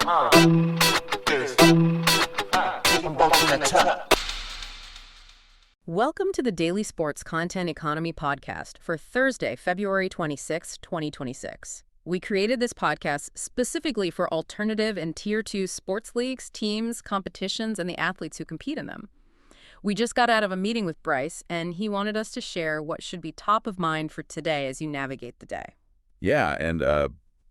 Welcome to the Daily Sports Content Economy Podcast for Thursday, February 26, 2026. We created this podcast specifically for alternative and Tier 2 sports leagues, teams, competitions, and the athletes who compete in them. We just got out of a meeting with Bryce, and he wanted us to share what should be top of mind for today as you navigate the day. Yeah, and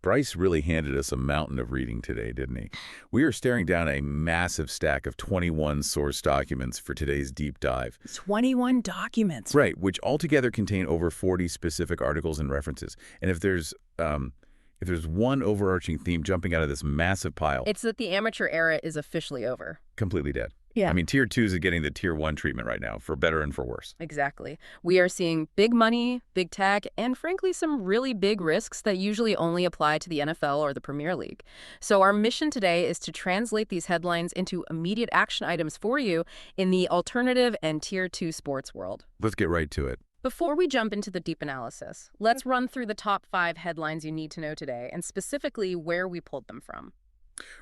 Bryce really handed us a mountain of reading today, didn't he? We are staring down a massive stack of 21 source documents for today's deep dive. 21 documents. Right, which altogether contain over 40 specific articles and references. And if there's one overarching theme jumping out of this massive pile, it's that the amateur era is officially over. Completely dead. Yeah. I mean, Tier 2s are getting the Tier 1 treatment right now, for better and for worse. Exactly. We are seeing big money, big tech, and frankly, some really big risks that usually only apply to the NFL or the Premier League. So our mission today is to translate these headlines into immediate action items for you in the alternative and Tier 2 sports world. Let's get right to it. Before we jump into the deep analysis, let's run through the top 5 headlines you need to know today, and specifically where we pulled them from.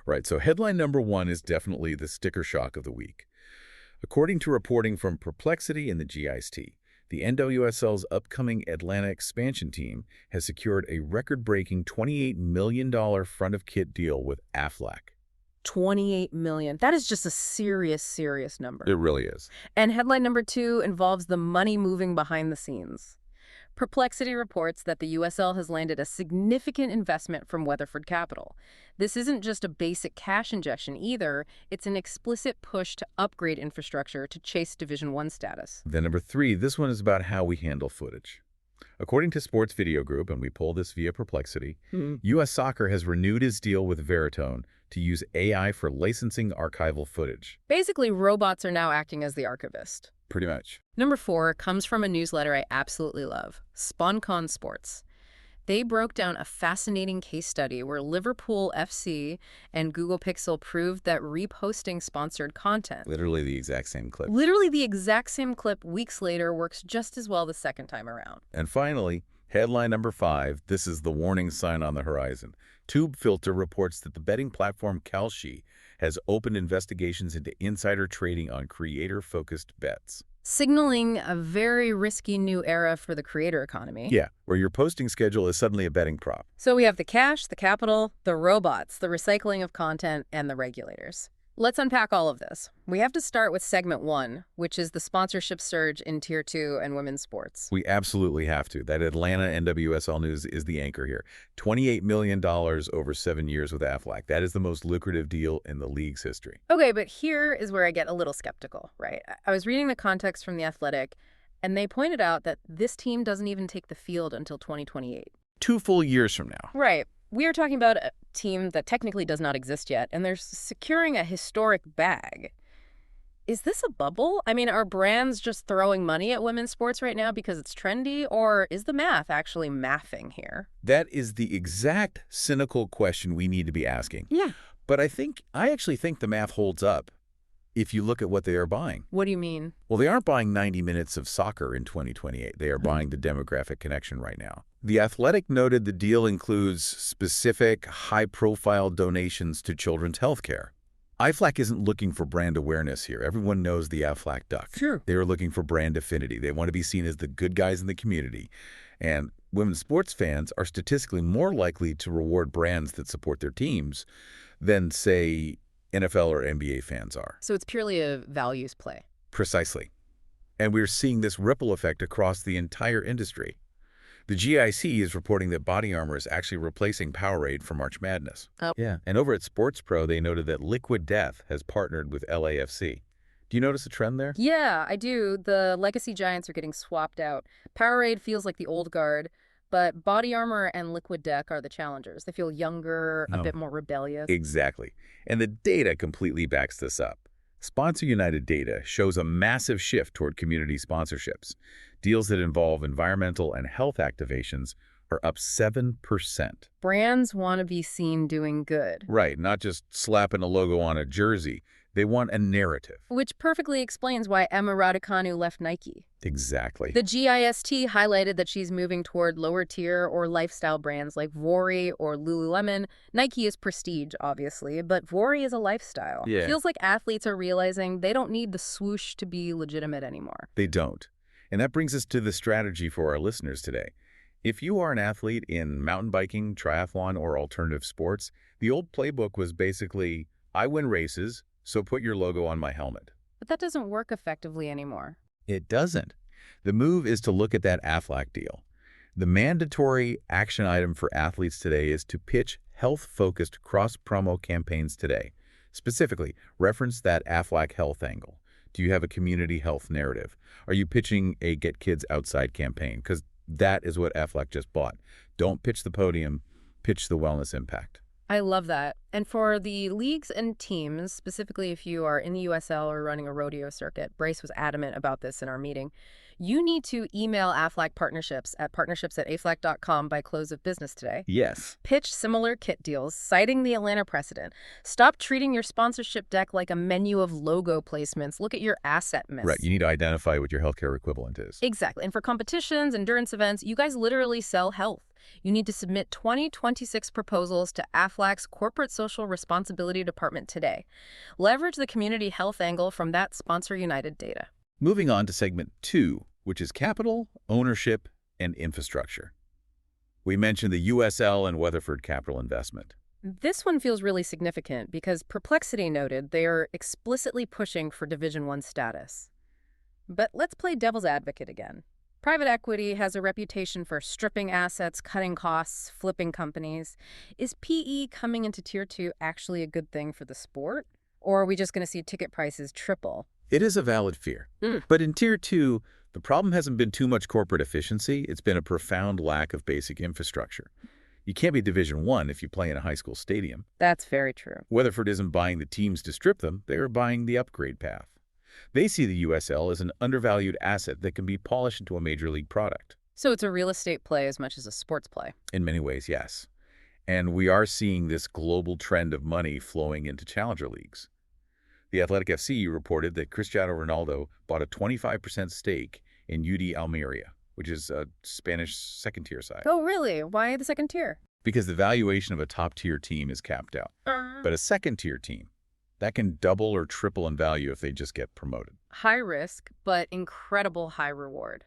Right, so headline number 1 is definitely the sticker shock of the week. According to reporting from Perplexity and the GIST, the NWSL's upcoming Atlanta expansion team has secured a record-breaking $28 million front-of-kit deal with Aflac. $28 million. That is just a serious number. It really is. And headline number 2 involves the money moving behind the scenes. Perplexity reports that the USL has landed a significant investment from Weatherford Capital. This isn't just a basic cash injection either, it's an explicit push to upgrade infrastructure to chase Division I status. Then number 3, this one is about how we handle footage. According to Sports Video Group, and we pull this via Perplexity, U.S. Soccer has renewed its deal with Veritone to use AI for licensing archival footage. Basically, robots are now acting as the archivist. Pretty much. Number 4 comes from a newsletter I absolutely love, SpawnCon Sports. They broke down a fascinating case study where Liverpool FC and Google Pixel proved that reposting sponsored content, Literally the exact same clip, weeks later works just as well the second time around. And finally, headline number 5, this is the warning sign on the horizon. TubeFilter reports that the betting platform Kelshi has opened investigations into insider trading on creator-focused bets. Signaling a very risky new era for the creator economy. Yeah, where your posting schedule is suddenly a betting prop. So we have the cash, the capital, the robots, the recycling of content, and the regulators. Let's unpack all of this. We have to start with segment 1, which is the sponsorship surge in Tier 2 and women's sports. We absolutely have to. That Atlanta NWSL news is the anchor here. $28 million over 7 years with Aflac. That is the most lucrative deal in the league's history. Okay, but here is where I get a little skeptical, right? I was reading the context from The Athletic, and they pointed out that this team doesn't even take the field until 2028. 2 full years from now. Right. We are talking about a team that technically does not exist yet, and they're securing a historic bag. Is this a bubble? I mean, are brands just throwing money at women's sports right now because it's trendy, or is the math actually mathing here? That is the exact cynical question we need to be asking. Yeah. But I actually think the math holds up if you look at what they are buying. What do you mean? Well, they aren't buying 90 minutes of soccer in 2028. They are buying the demographic connection right now. The Athletic noted the deal includes specific, high-profile donations to children's health care. Aflac isn't looking for brand awareness here. Everyone knows the Aflac duck. Sure. They are looking for brand affinity. They want to be seen as the good guys in the community. And women's sports fans are statistically more likely to reward brands that support their teams than, say, NFL or NBA fans are. So it's purely a values play. Precisely. And we're seeing this ripple effect across the entire industry. The GIC is reporting that Body Armor is actually replacing Powerade for March Madness. Oh. Yeah. And over at Sports Pro, they noted that Liquid Death has partnered with LAFC. Do you notice a trend there? Yeah, I do. The legacy giants are getting swapped out. Powerade feels like the old guard, but Body Armor and Liquid Death are the challengers. They feel younger, a bit more rebellious. Exactly. And the data completely backs this up. Sponsor United data shows a massive shift toward community sponsorships. Deals that involve environmental and health activations are up 7%. Brands want to be seen doing good. Right, not just slapping a logo on a jersey. They want a narrative. Which perfectly explains why Emma Raducanu left Nike. Exactly. The GIST highlighted that she's moving toward lower tier or lifestyle brands like Vori or Lululemon. Nike is prestige, obviously, but Vori is a lifestyle. Yeah. Feels like athletes are realizing they don't need the swoosh to be legitimate anymore. They don't. And that brings us to the strategy for our listeners today. If you are an athlete in mountain biking, triathlon, or alternative sports, the old playbook was basically, I win races, so put your logo on my helmet. But that doesn't work effectively anymore. It doesn't. The move is to look at that Aflac deal. The mandatory action item for athletes today is to pitch health-focused cross-promo campaigns today. Specifically, reference that Aflac health angle. Do you have a community health narrative? Are you pitching a Get Kids Outside campaign? Because that is what Aflac just bought. Don't pitch the podium, pitch the wellness impact. I love that. And for the leagues and teams, specifically if you are in the USL or running a rodeo circuit, Brace was adamant about this in our meeting, you need to email Aflac Partnerships at partnerships@aflac.com by close of business today. Yes. Pitch similar kit deals, citing the Atlanta precedent. Stop treating your sponsorship deck like a menu of logo placements. Look at your asset mix. Right. You need to identify what your healthcare equivalent is. Exactly. And for competitions, endurance events, you guys literally sell health. You need to submit 2026 proposals to Aflac's Corporate Social Responsibility Department today. Leverage the community health angle from that Sponsor United data. Moving on to segment 2, which is capital, ownership, and infrastructure. We mentioned the USL and Weatherford capital investment. This one feels really significant because Perplexity noted they are explicitly pushing for Division I status. But let's play devil's advocate again. Private equity has a reputation for stripping assets, cutting costs, flipping companies. Is PE coming into Tier 2 actually a good thing for the sport? Or are we just going to see ticket prices triple? It is a valid fear. But in Tier 2, the problem hasn't been too much corporate efficiency. It's been a profound lack of basic infrastructure. You can't be Division I if you play in a high school stadium. That's very true. Weatherford isn't buying the teams to strip them. They're buying the upgrade path. They see the USL as an undervalued asset that can be polished into a major league product. So it's a real estate play as much as a sports play. In many ways, yes. And we are seeing this global trend of money flowing into challenger leagues. The Athletic FC reported that Cristiano Ronaldo bought a 25% stake in UD Almeria, which is a Spanish second-tier side. Oh, really? Why the second tier? Because the valuation of a top-tier team is capped out. But a second-tier team, that can double or triple in value if they just get promoted. High risk, but incredible high reward.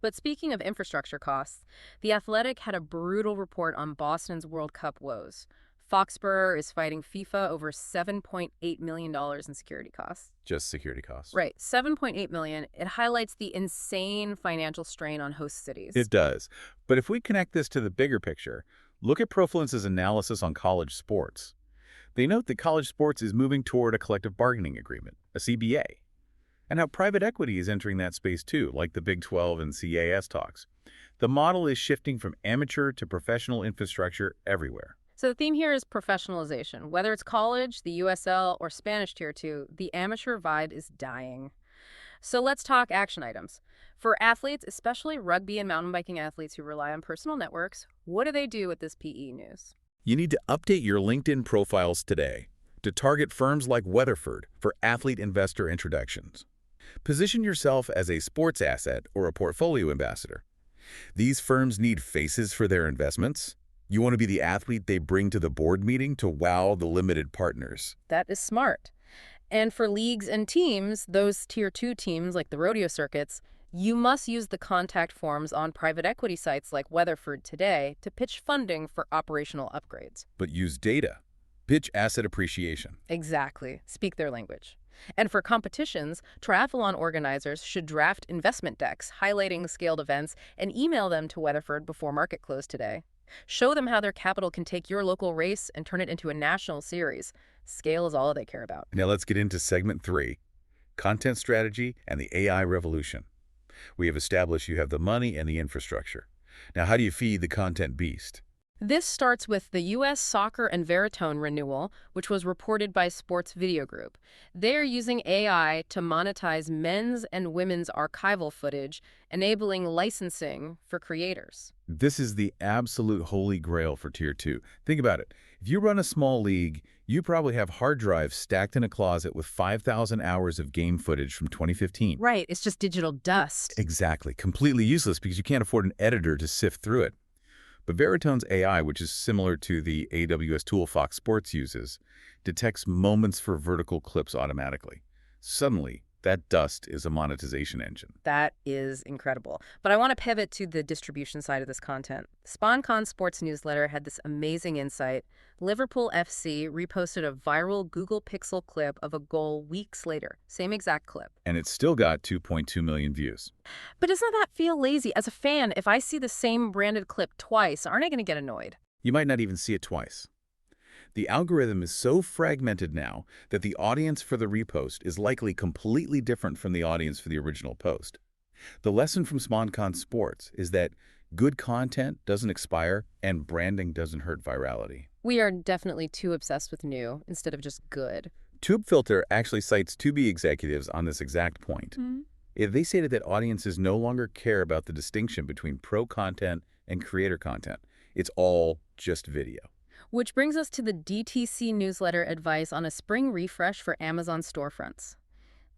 But speaking of infrastructure costs, The Athletic had a brutal report on Boston's World Cup woes. Foxborough is fighting FIFA over $7.8 million in security costs. Just security costs. Right, $7.8 million. It highlights the insane financial strain on host cities. It does. But if we connect this to the bigger picture, look at Profluence's analysis on college sports. They note that college sports is moving toward a collective bargaining agreement, a CBA, and how private equity is entering that space too, like the Big 12 and CAS talks. The model is shifting from amateur to professional infrastructure everywhere. So the theme here is professionalization. Whether it's college, the USL, or Spanish Tier 2, the amateur vibe is dying. So let's talk action items. For athletes, especially rugby and mountain biking athletes who rely on personal networks, what do they do with this PE news? You need to update your LinkedIn profiles today to target firms like Weatherford for athlete investor introductions. Position yourself as a sports asset or a portfolio ambassador. These firms need faces for their investments. You want to be the athlete they bring to the board meeting to wow the limited partners. That is smart. And for leagues and teams, those Tier 2 teams like the rodeo circuits, you must use the contact forms on private equity sites like Weatherford today to pitch funding for operational upgrades. But use data. Pitch asset appreciation. Exactly. Speak their language. And for competitions, triathlon organizers should draft investment decks highlighting scaled events and email them to Weatherford before market close today. Show them how their capital can take your local race and turn it into a national series. Scale is all they care about. Now let's get into segment 3, content strategy and the AI revolution. We have established you have the money and the infrastructure. Now how do you feed the content beast? This starts with the U.S. Soccer and Veritone renewal, which was reported by Sports Video Group. They are using AI to monetize men's and women's archival footage, enabling licensing for creators. This is the absolute holy grail for Tier 2. Think about it. If you run a small league, you probably have hard drives stacked in a closet with 5,000 hours of game footage from 2015. Right, it's just digital dust. Exactly. Completely useless because you can't afford an editor to sift through it. But Veritone's AI, which is similar to the AWS tool Fox Sports uses, detects moments for vertical clips automatically. Suddenly, that dust is a monetization engine. That is incredible. But I want to pivot to the distribution side of this content. SponCon Sports newsletter had this amazing insight. Liverpool FC reposted a viral Google Pixel clip of a goal weeks later. Same exact clip. And it's still got 2.2 million views. But doesn't that feel lazy? As a fan, if I see the same branded clip twice, aren't I going to get annoyed? You might not even see it twice. The algorithm is so fragmented now that the audience for the repost is likely completely different from the audience for the original post. The lesson from SponCon Sports is that good content doesn't expire and branding doesn't hurt virality. We are definitely too obsessed with new instead of just good. TubeFilter actually cites Tubi executives on this exact point. They stated that audiences no longer care about the distinction between pro content and creator content. It's all just video. Which brings us to the DTC newsletter advice on a spring refresh for Amazon storefronts.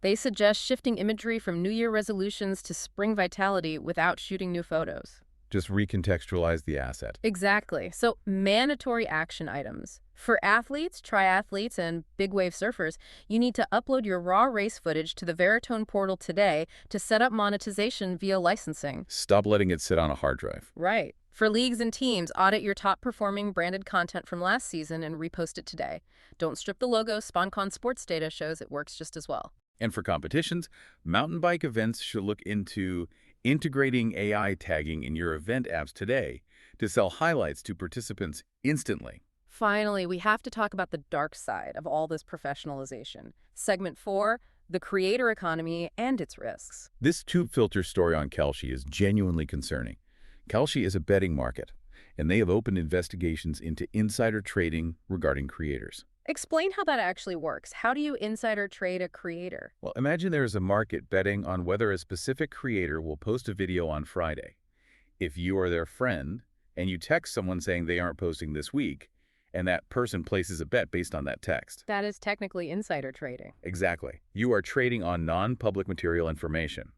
They suggest shifting imagery from New Year resolutions to spring vitality without shooting new photos. Just recontextualize the asset. Exactly. So mandatory action items. For athletes, triathletes, and big wave surfers, you need to upload your raw race footage to the Veritone portal today to set up monetization via licensing. Stop letting it sit on a hard drive. Right. For leagues and teams, audit your top-performing branded content from last season and repost it today. Don't strip the logo. SponCon Sports data shows it works just as well. And for competitions, mountain bike events should look into integrating AI tagging in your event apps today to sell highlights to participants instantly. Finally, we have to talk about the dark side of all this professionalization. Segment 4, the creator economy and its risks. This TubeFilter story on Kelshi is genuinely concerning. Kelshi is a betting market, and they have opened investigations into insider trading regarding creators. Explain how that actually works. How do you insider trade a creator? Well, imagine there is a market betting on whether a specific creator will post a video on Friday. If you are their friend and you text someone saying they aren't posting this week, and that person places a bet based on that text. That is technically insider trading. Exactly. You are trading on non-public material information.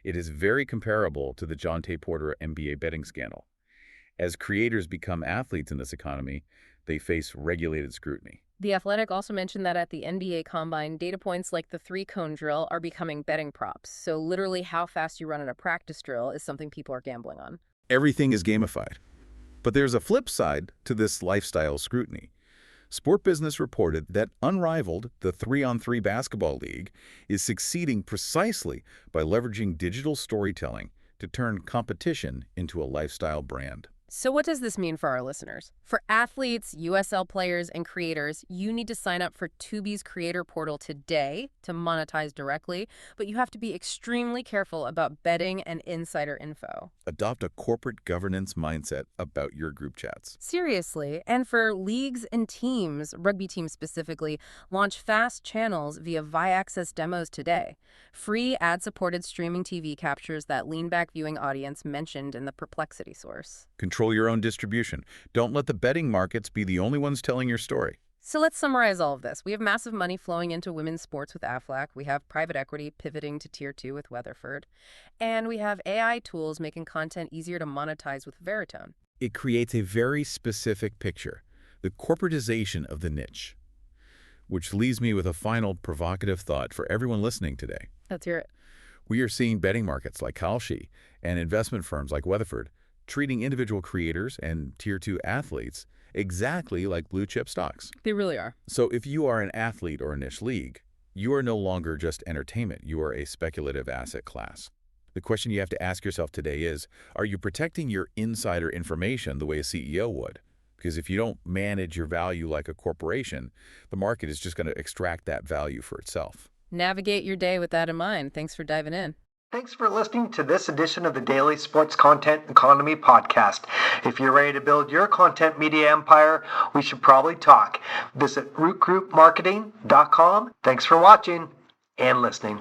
It is very comparable to the John Tay Porter NBA betting scandal. As creators become athletes in this economy, they face regulated scrutiny. The Athletic also mentioned that at the NBA Combine, data points like the three-cone drill are becoming betting props. So literally how fast you run in a practice drill is something people are gambling on. Everything is gamified. But there's a flip side to this lifestyle scrutiny. Sport Business reported that Unrivaled, the 3-on-3 basketball league, is succeeding precisely by leveraging digital storytelling to turn competition into a lifestyle brand. So what does this mean for our listeners? For athletes, USL players, and creators, you need to sign up for Tubi's creator portal today to monetize directly, but you have to be extremely careful about betting and insider info. Adopt a corporate governance mindset about your group chats. Seriously. And for leagues and teams, rugby teams specifically, launch fast channels via ViAccess demos today. Free ad-supported streaming TV captures that lean-back viewing audience mentioned in the Perplexity source. Control your own distribution. Don't let the betting markets be the only ones telling your story. So let's summarize all of this. We have massive money flowing into women's sports with Aflac. We have private equity pivoting to Tier 2 with Weatherford. And we have AI tools making content easier to monetize with Veritone. It creates a very specific picture, the corporatization of the niche. Which leaves me with a final provocative thought for everyone listening today. Let's hear it. We are seeing betting markets like Kelshi and investment firms like Weatherford treating individual creators and Tier 2 athletes exactly like blue-chip stocks. They really are. So if you are an athlete or a niche league, you are no longer just entertainment. You are a speculative asset class. The question you have to ask yourself today is, are you protecting your insider information the way a CEO would? Because if you don't manage your value like a corporation, the market is just going to extract that value for itself. Navigate your day with that in mind. Thanks for diving in. Thanks for listening to this edition of the Daily Sports Content Economy Podcast. If you're ready to build your content media empire, we should probably talk. Visit rootgroupmarketing.com. Thanks for watching and listening.